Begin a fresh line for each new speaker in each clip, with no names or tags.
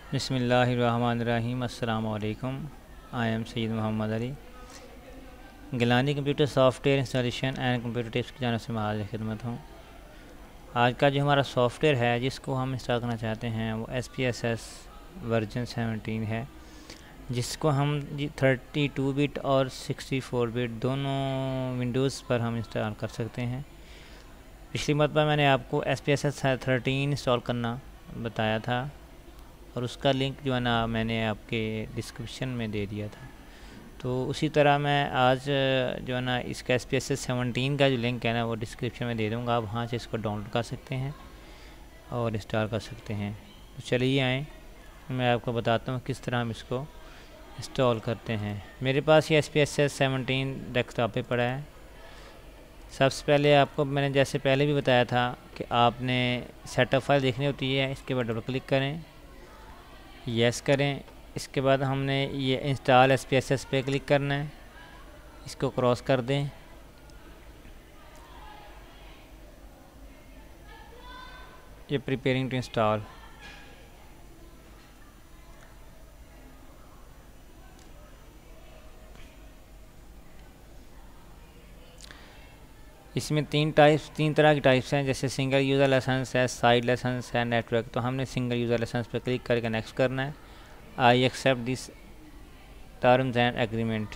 बिस्मिल्लाहिर्रहमानिर्रहीम। अस्सलाम वालेकुम। I am Syed Mohammad Ali. Gilani computer software installation and computer tips की जानिब से मैं हाजिर खिदमत हूँ। आज का जो हमारा सॉफ्टवेयर है जिसको हम इंस्टॉल करना चाहते हैं वो SPSS वर्जन 17 है, जिसको हम 32 बिट और 64 बिट दोनों विंडोज़ पर हम इंस्टॉल कर सकते हैं। पिछली मरतबा मैंने आपको SPSS 13 इंस्टॉल करना बताया था और उसका लिंक जो है ना मैंने आपके डिस्क्रिप्शन में दे दिया था। तो उसी तरह मैं आज जो है ना इसका SPSS 17 का जो लिंक है ना वो डिस्क्रिप्शन में दे दूँगा। आप वहाँ से इसको डाउनलोड कर सकते हैं और इंस्टॉल कर सकते हैं। तो चलिए आएँ, मैं आपको बताता हूँ किस तरह हम इसको इंस्टॉल करते हैं। मेरे पास ये SPSS 17 डेस्कटॉप पे पड़ा है। सबसे पहले आपको मैंने जैसे पहले भी बताया था कि आपने सेटअप फाइल देखनी होती है, इसके बाद डबल क्लिक करें, यस करें। इसके बाद हमने ये इंस्टॉल SPSS पे क्लिक करना है, इसको क्रॉस कर दें। ये प्रिपेयरिंग टू इंस्टॉल, इसमें तीन तरह की टाइप्स हैं, जैसे सिंगल यूज़र लाइसेंस है, साइड लाइसेंस है, नेटवर्क। तो हमने सिंगल यूज़र लाइसेंस पे क्लिक करके नेक्स्ट करना है। I accept this terms and agreement,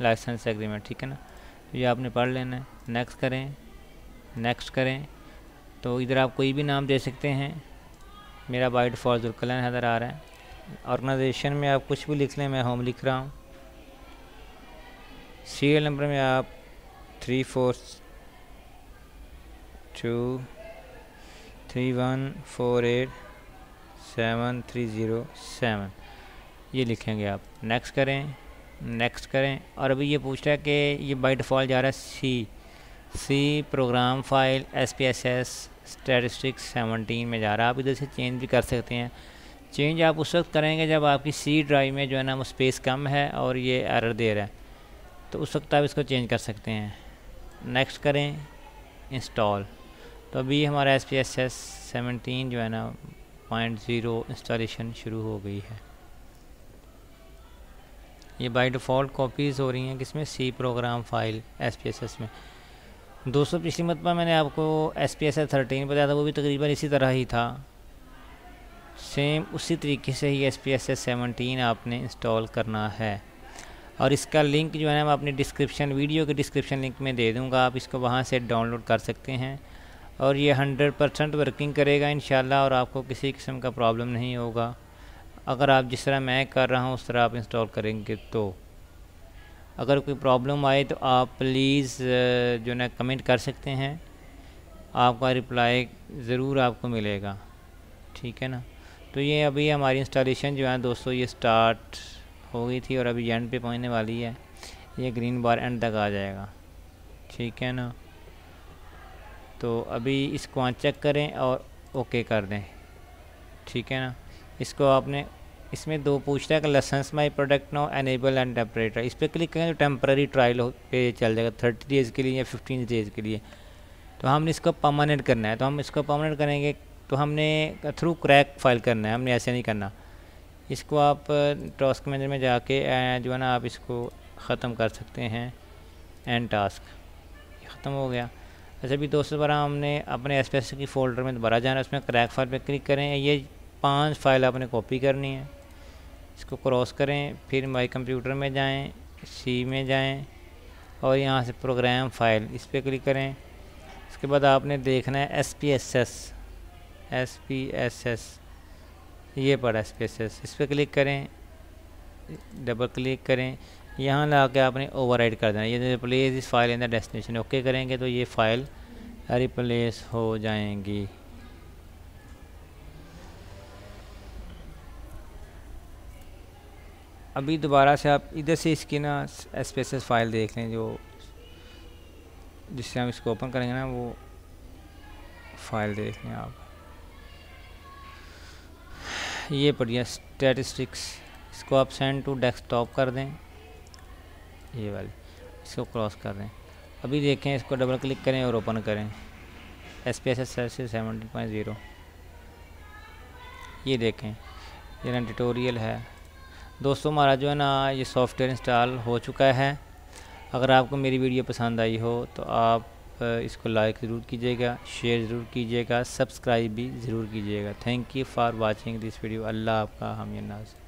license agreement, ठीक है ना। तो ये आपने पढ़ लेना है। नेक्स्ट करें, नेक्स्ट करें। तो इधर आप कोई भी नाम दे सकते हैं। मेरा बाय डिफ़ॉल्ट जुल्कलन हैदर आ रहा है। ऑर्गेनाइजेशन में आप कुछ भी लिख लें, मैं होम लिख रहा हूँ। सीरियल नंबर में आप 3423148730 ये लिखेंगे आप। नेक्स्ट करें, नेक्स्ट करें। और अभी ये पूछ रहा है कि ये बाय डिफ़ॉल्ट जा रहा है C program file SPSS statistics 17 में जा रहा है। आप इधर से चेंज भी कर सकते हैं। चेंज आप उस वक्त करेंगे जब आपकी C ड्राइव में जो है ना वो स्पेस कम है और ये एरर दे रहा है, तो उस वक्त आप इसको चेंज कर सकते हैं। नेक्स्ट करें, इंस्टॉल। तो अभी हमारा SPSS 17 जो है ना 0.0 इंस्टॉलेशन शुरू हो गई है। ये बाय डिफ़ॉल्ट कॉपीज़ हो रही हैं किसमें, C प्रोग्राम फाइल SPSS में। दोस्तों पिछली मरतबा मैंने आपको SPSS 13 बताया था, वो भी तकरीबन इसी तरह ही था। सेम उसी तरीके से ही SPSS 17 आपने इंस्टॉल करना है और इसका लिंक जो है ना मैं अपनी डिस्क्रिप्शन, वीडियो के डिस्क्रिप्शन लिंक में दे दूँगा। आप इसको वहाँ से डाउनलोड कर सकते हैं और ये 100% वर्किंग करेगा इंशाल्लाह और आपको किसी किस्म का प्रॉब्लम नहीं होगा। अगर आप जिस तरह मैं कर रहा हूँ उस तरह आप इंस्टॉल करेंगे तो अगर कोई प्रॉब्लम आए तो आप प्लीज़ जो ना कमेंट कर सकते हैं, आपका रिप्लाई ज़रूर आपको मिलेगा, ठीक है ना। तो ये अभी हमारी इंस्टॉलेशन जो है दोस्तों ये स्टार्ट हो गई थी और अभी एंड पे पहुंचने वाली है। ये ग्रीन बार एंड तक आ जाएगा, ठीक है ना। तो अभी इसको अनचेक करें और ओके कर दें, ठीक है ना। इसको आपने इसमें दो पूछता है कि license my product no enable and temporary, इस पर क्लिक करें तो टेम्परेरी ट्रायल पे चल जाएगा 30 डेज़ के लिए या 15 डेज़ के लिए। तो हमने इसको परमानेंट करना है, तो हम इसको परमानेंट करेंगे तो हमने थ्रू क्रैक फाइल करना है, हमने ऐसे नहीं करना। इसको आप टास्क मैनेजर में जाके जो है ना आप इसको ख़त्म कर सकते हैं। एंड टास्क ख़त्म हो गया। अच्छा अभी दोस्तों बार हमने अपने SPSS की फ़ोल्डर में दोबारा जाना है, उसमें क्रैक फाइल पे क्लिक करें। ये 5 फाइल आपने कॉपी करनी है, इसको क्रॉस करें, फिर माई कंप्यूटर में जाएं, C में जाएं और यहाँ से प्रोग्राम फाइल इस पर क्लिक करें। इसके बाद आपने देखना है SPSS ये पड़ा SPSS, इस पर क्लिक करें, डबल क्लिक करें, यहाँ ला के आपने ओवरराइट कर देना। ये रिप्लेस इस file in the destination, okay करेंगे तो ये फ़ाइल रिप्लेस हो जाएंगी। अभी दोबारा से आप इधर से इसकी ना SPSS फाइल देख लें, जो जिससे हम इसको ओपन करेंगे ना वो फाइल देख लें आप। ये बढ़िया स्टैटिस्टिक्स, इसको आप सेंड टू डेस्कटॉप कर दें, ये वाली इसको क्रॉस कर दें। अभी देखें, इसको डबल क्लिक करें और ओपन करें SPSS 17.0, ये देखें ये ना ट्यूटोरियल है। दोस्तों हमारा जो है ना ये सॉफ्टवेयर इंस्टॉल हो चुका है। अगर आपको मेरी वीडियो पसंद आई हो तो आप इसको लाइक ज़रूर कीजिएगा, शेयर ज़रूर कीजिएगा, सब्सक्राइब भी ज़रूर कीजिएगा। Thank you for watching this video. अल्लाह आपका हामी नाज़।